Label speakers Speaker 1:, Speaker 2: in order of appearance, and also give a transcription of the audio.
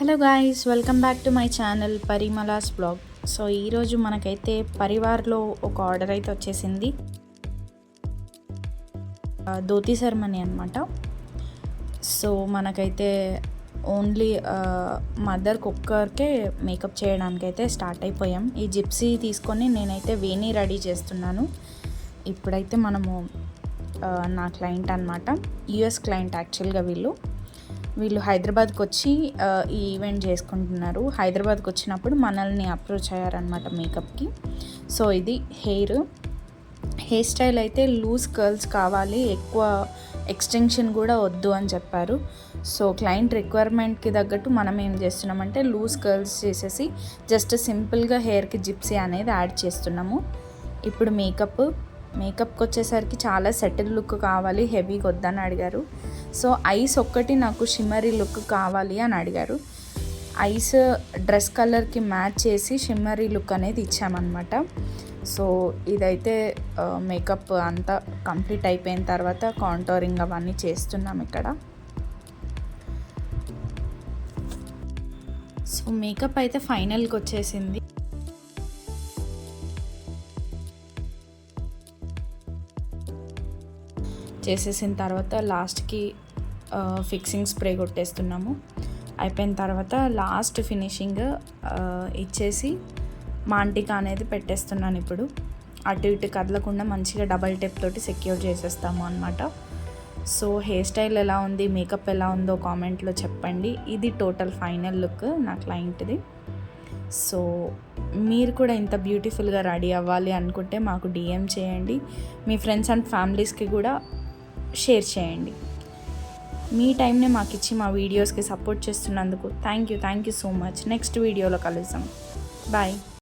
Speaker 1: Hello guys, welcome back to my channel Parimala's blog. So ఈరోజు మనకైతే పరివార్లో ఒక ఆర్డర్ అయితే వచ్చేసింది. ధోతి సెరమనీ అనమాట. సో మనకైతే ఓన్లీ మదర్కి ఒక్కరికే మేకప్ చేయడానికి అయితే స్టార్ట్ అయిపోయాం. ఈ జిప్సీ తీసుకొని నేనైతే వేణి రెడీ చేస్తున్నాను. ఇప్పుడైతే మనము నా క్లయింట్ అనమాట, యుఎస్ క్లయింట్ యాక్చువల్గా వీళ్ళు హైదరాబాద్కి వచ్చి ఈ ఈవెంట్ చేసుకుంటున్నారు. హైదరాబాద్కి వచ్చినప్పుడు మనల్ని అప్రోచ్ అయ్యారనమాట మేకప్కి. సో ఇది హెయిర్ స్టైల్ అయితే లూజ్ కర్ల్స్ కావాలి, ఎక్కువ ఎక్స్టెన్షన్ కూడా వద్దు అని చెప్పారు. సో క్లయింట్ రిక్వైర్మెంట్కి తగ్గట్టు మనం ఏం చేస్తున్నామంటే లూజ్ కర్ల్స్ చేసేసి జస్ట్ సింపుల్గా హెయిర్కి జిప్సీ అనేది యాడ్ చేస్తున్నాము. ఇప్పుడు మేకప్కి వచ్చేసరికి చాలా సెటిల్ లుక్ కావాలి, హెవీగా వద్దని అడిగారు. సో ఐస్ ఒక్కటి నాకు షిమ్మరీ లుక్ కావాలి అని అడిగారు. ఐస్ డ్రెస్ కలర్కి మ్యాచ్ చేసి షిమ్మరీ లుక్ అనేది ఇచ్చామన్నమాట. సో ఇదైతే మేకప్ అంతా కంప్లీట్ అయిపోయిన తర్వాత కాంటోరింగ్ అవన్నీ చేస్తున్నాం ఇక్కడ. సో మేకప్ అయితే ఫైనల్కి వచ్చేసింది. చేసేసిన తర్వాత లాస్ట్కి ఫిక్సింగ్ స్ప్రే కొట్టేస్తున్నాము. అయిపోయిన తర్వాత లాస్ట్ ఫినిషింగ్ ఇచ్చేసి మాంటికా అనేది పెట్టేస్తున్నాను. ఇప్పుడు అటు ఇటు కదలకుండా మంచిగా డబల్ టేప్ తోటి సెక్యూర్ చేసేస్తాము అనమాట. సో హెయిర్ స్టైల్ ఎలా ఉంది, మేకప్ ఎలా ఉందో కామెంట్లో చెప్పండి. ఇది టోటల్ ఫైనల్ లుక్ నా క్లయింట్ది. సో మీరు కూడా ఇంత బ్యూటిఫుల్గా రెడీ అవ్వాలి అనుకుంటే మాకు డిఎం చేయండి. మీ ఫ్రెండ్స్ అండ్ ఫ్యామిలీస్కి కూడా షేర్ చేయండి. మీ టైంని మాకు ఇచ్చి మా వీడియోస్కి సపోర్ట్ చేస్తున్నందుకు thank you so much. Next వీడియోలో కలుద్దాం. బాయ్.